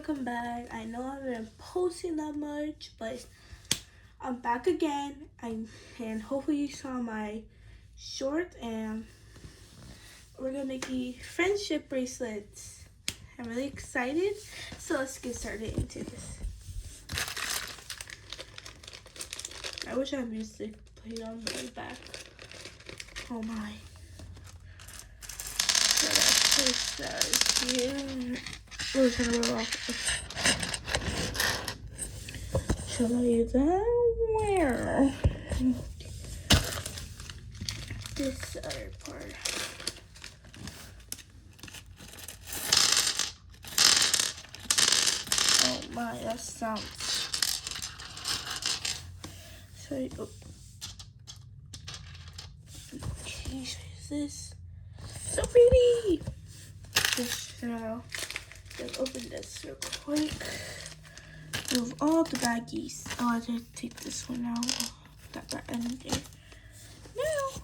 welcome back. I know I haven't been posting that much, but I'm back again. And hopefully you saw my short, and we're gonna make the friendship bracelets. I'm really excited, so let's get started into this. I wish I had music played on the way back. Oh my. So that's push that here. Oh, it's gonna roll off. Show you that where this other part. Oh my, that sounds so. Oh. Okay, this so pretty. Just open this real quick. Remove all the baggies. Oh, I did take this one out. Got that in there. No.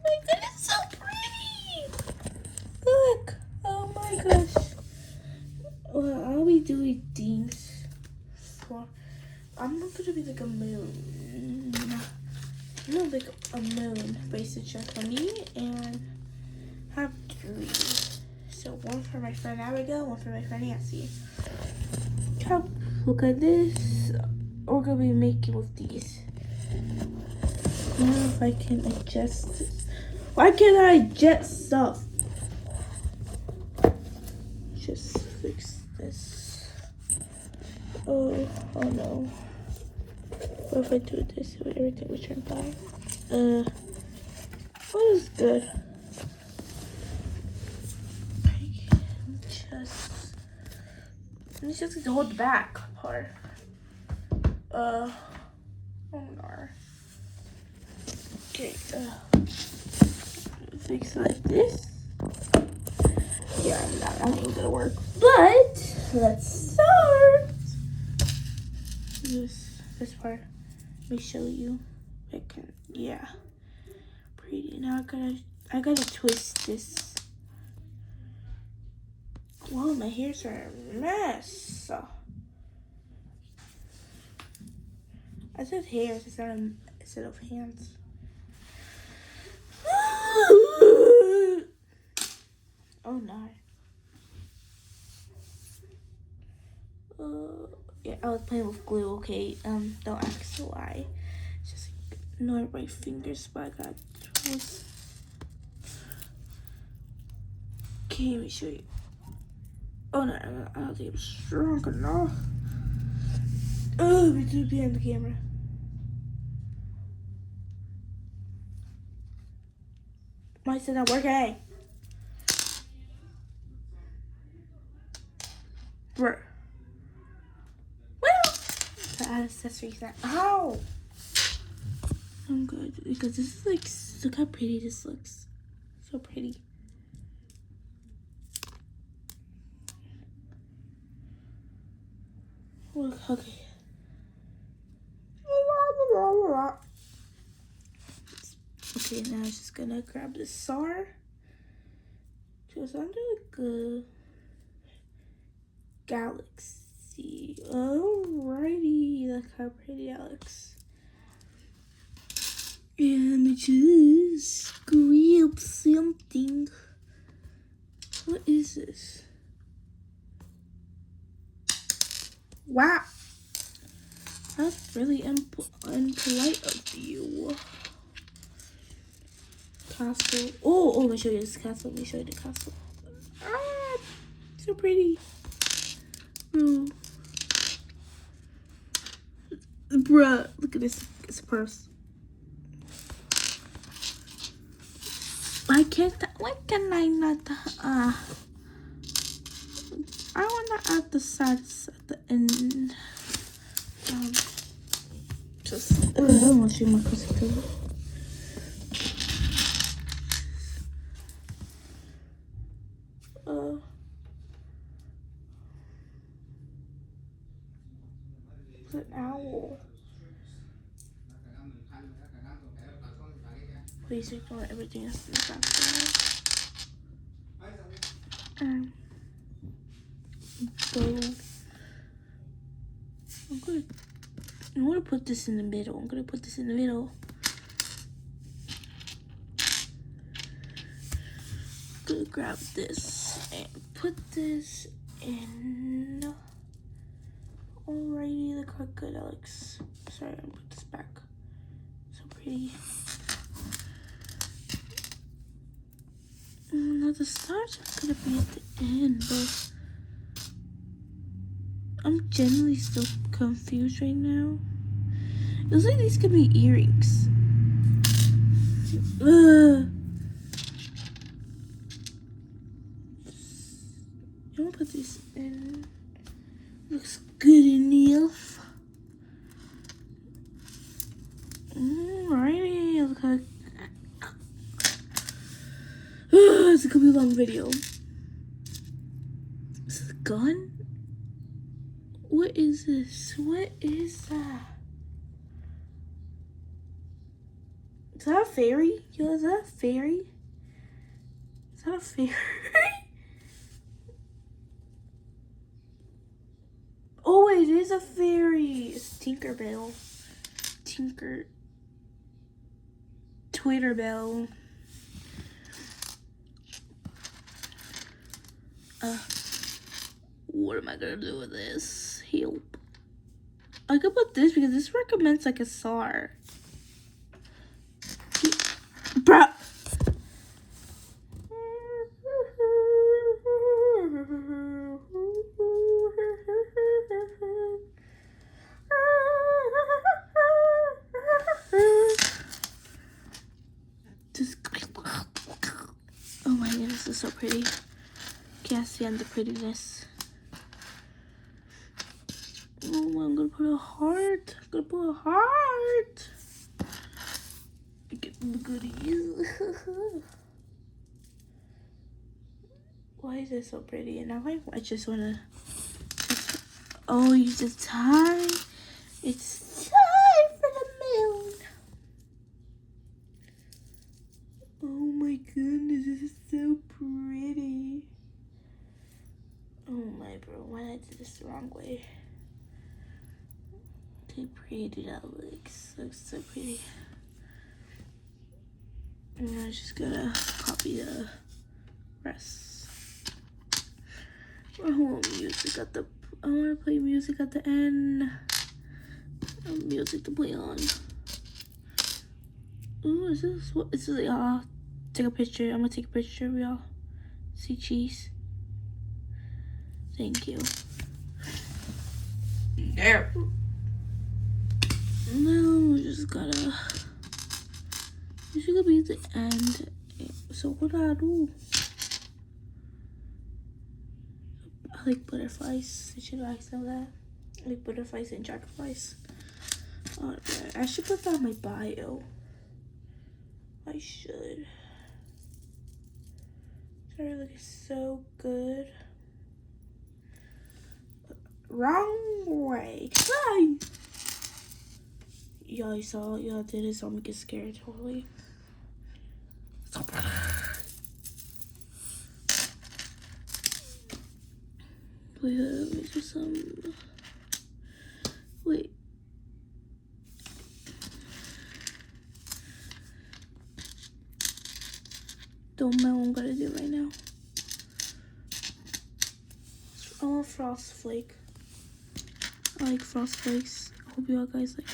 My goodness, so pretty. Look. Oh my gosh. Well, I'll be doing things for. I'm not gonna be like a moon. I'm gonna like a moon bracelet just for me and have 3. So one for my friend Abigail, one for my friend Nancy. Look at this. We're gonna be making with these. Now if I can adjust this. Why can't I adjust stuff? Just fix this. Oh no. What if I do this? Everything will turn black. What is good? It's just to hold the back part. Oh no. Okay, fix it like this. Yeah, that ain't gonna work. But let's start. This part. Let me show you. Yeah, pretty. Now I gotta twist this. Whoa, my hairs are a mess. I said hairs instead of hands. Oh no. Yeah, I was playing with glue. Okay, don't ask why. It's just annoying my fingers, but I got twist. Okay, let me show you. Oh no, I don't think I'm strong enough. Oh, we do behind the camera. Why is it not working? Bruh. Well, the accessories that. Ow! I'm good because this is like, look how pretty this looks. So pretty. Look, okay. Okay, now I'm just gonna grab the SAR. Just under like a galaxy. Alrighty, look how pretty that looks. And let me just grab something. What is this? Wow. That's really impolite of you. Castle. Oh, let me show you this castle. Let me show you the castle. Ah, so pretty. Bro. Bruh, look at this. It's a purse. Why can I not? I wanna add the sides at the end. I don't want to show my cousin too. It's an owl. Please ignore everything else in the background. bold. I'm gonna put this in the middle. Gonna grab this and put this in. Alrighty, look how good that looks. Sorry, I'm gonna put this back. So pretty. Now the stars are gonna be at the end, but I'm genuinely still confused right now. It looks like these could be earrings. Ugh. I'm gonna put this in. Looks good enough. Alrighty, look like it's gonna be a long video. Is this a gun? What is this? What is that? Is that a fairy? Yo, is that a fairy? Is that a fairy? Oh, it is a fairy. It's Tinkerbell. Twitterbell. What am I gonna do with this? Help. I could put this because this recommends like a SAR. Bruh. Oh my goodness, this is so pretty. Can't stand the prettiness. Oh, I'm gonna put a heart. Get the goodies. Why is it so pretty? And now I just wanna. Oh, use the time. It's time for the moon. Oh my goodness, this is so pretty. Oh my bro, why did I do this the wrong way? Too pretty that looks so pretty. And I'm just gonna copy the rest. I want music at the. I want to play music at the end. Music to play on. Ooh, is this what? Is this y'all? Take a picture. I'm gonna take a picture of y'all. See cheese. Thank you. There. No, just gotta. This is gonna be the end. So what do I do? I like butterflies. Did you guys know that? I like butterflies and dragonflies. Alright, I should put that in my bio. I should. Sorry, looking so good. Wrong way. Hi. Y'all saw, y'all did it, so I'm gonna get scared totally. Wait, let me do some. Wait. Don't know what I'm gonna do right now. I want frost flake. I like frost flakes. I hope y'all guys like.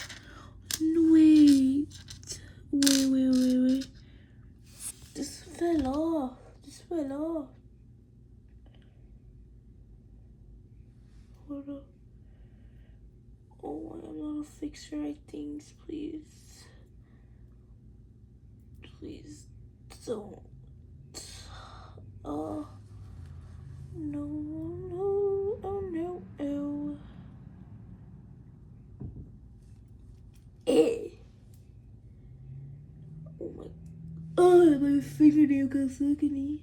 Wait. This fell off. Hold up. Oh, I'm gonna fix the right things, please. Please don't. Oh no, oh no, oh. Eh. Oh my. Oh, my fingernail got stuck in me.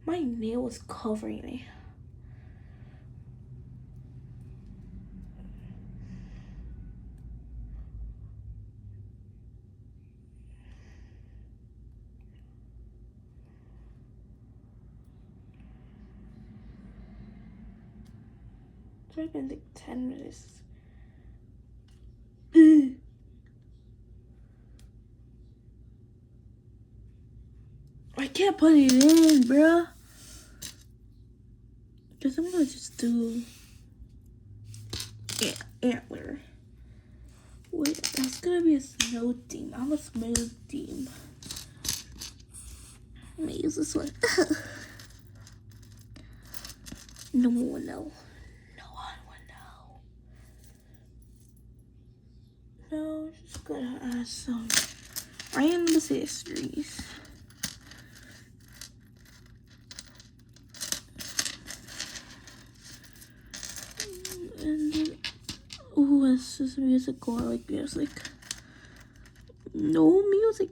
My nail is covering me. already been like 10 minutes. I can't put it in, bruh. Because I'm gonna just do antler. Wait, that's gonna be a snow theme. I'm a smooth theme. I'm gonna use this one. No one will know. No one will know. No, just gonna add some random histories. And then, ooh, is this music or like music? No music.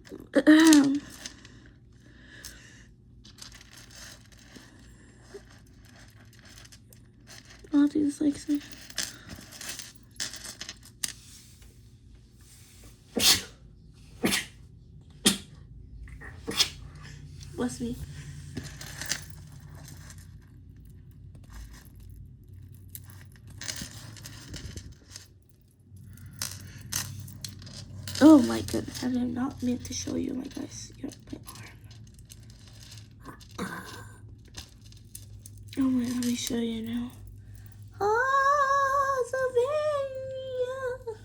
I'll do this like so. Bless me. Oh my goodness, I did not mean to show you, my guys. My arm. Oh my, let me show you now. Oh, Savannah.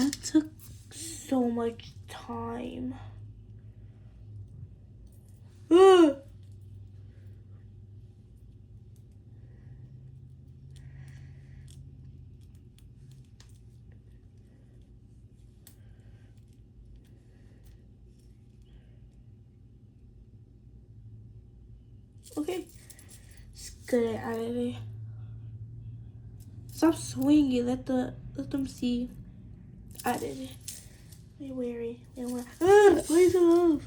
That took so much time. Okay, let's get it out of there. Stop swinging. Let them see. I did it. They weary. They weary. Please move.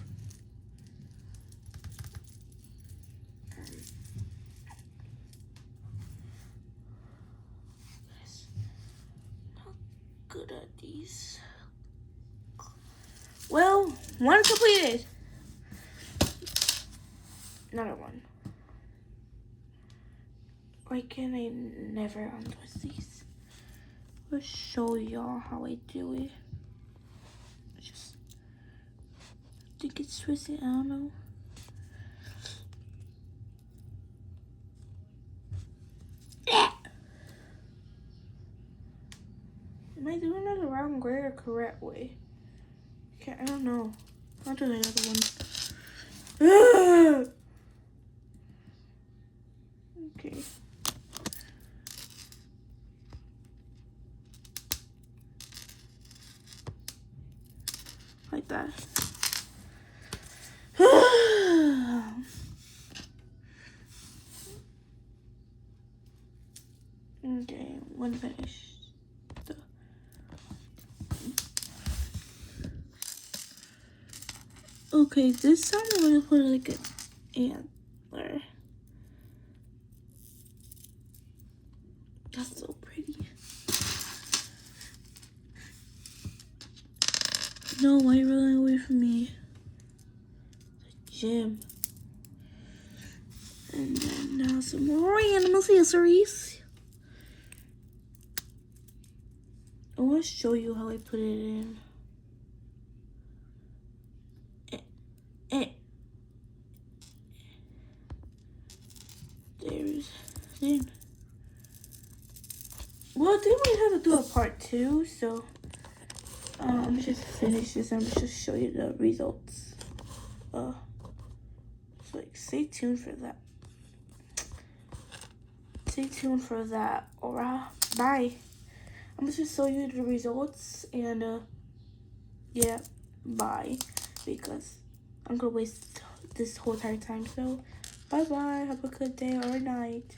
Not good at these. Well, one completed. Another one. Why can I never untwist these? I'll show y'all how I do it. Just think it's twisted. I don't know. Am I doing it the wrong way or correct way? Okay, I don't know. I'll do the other one. Okay. Like that. Okay, one finished. Okay, this time I'm gonna put like an antler. That's so pretty. No, why are you running away from me? The gym. And then now some random accessories. I want to show you how I put it in. Then. Well, I think we have to do a part 2, so I'm just finish this and I'm just show you the results. So like, stay tuned for that. Stay tuned for that. Alright, bye. I'm gonna just show you the results and yeah, bye, because I'm gonna waste this whole entire time. So bye bye, have a good day or night.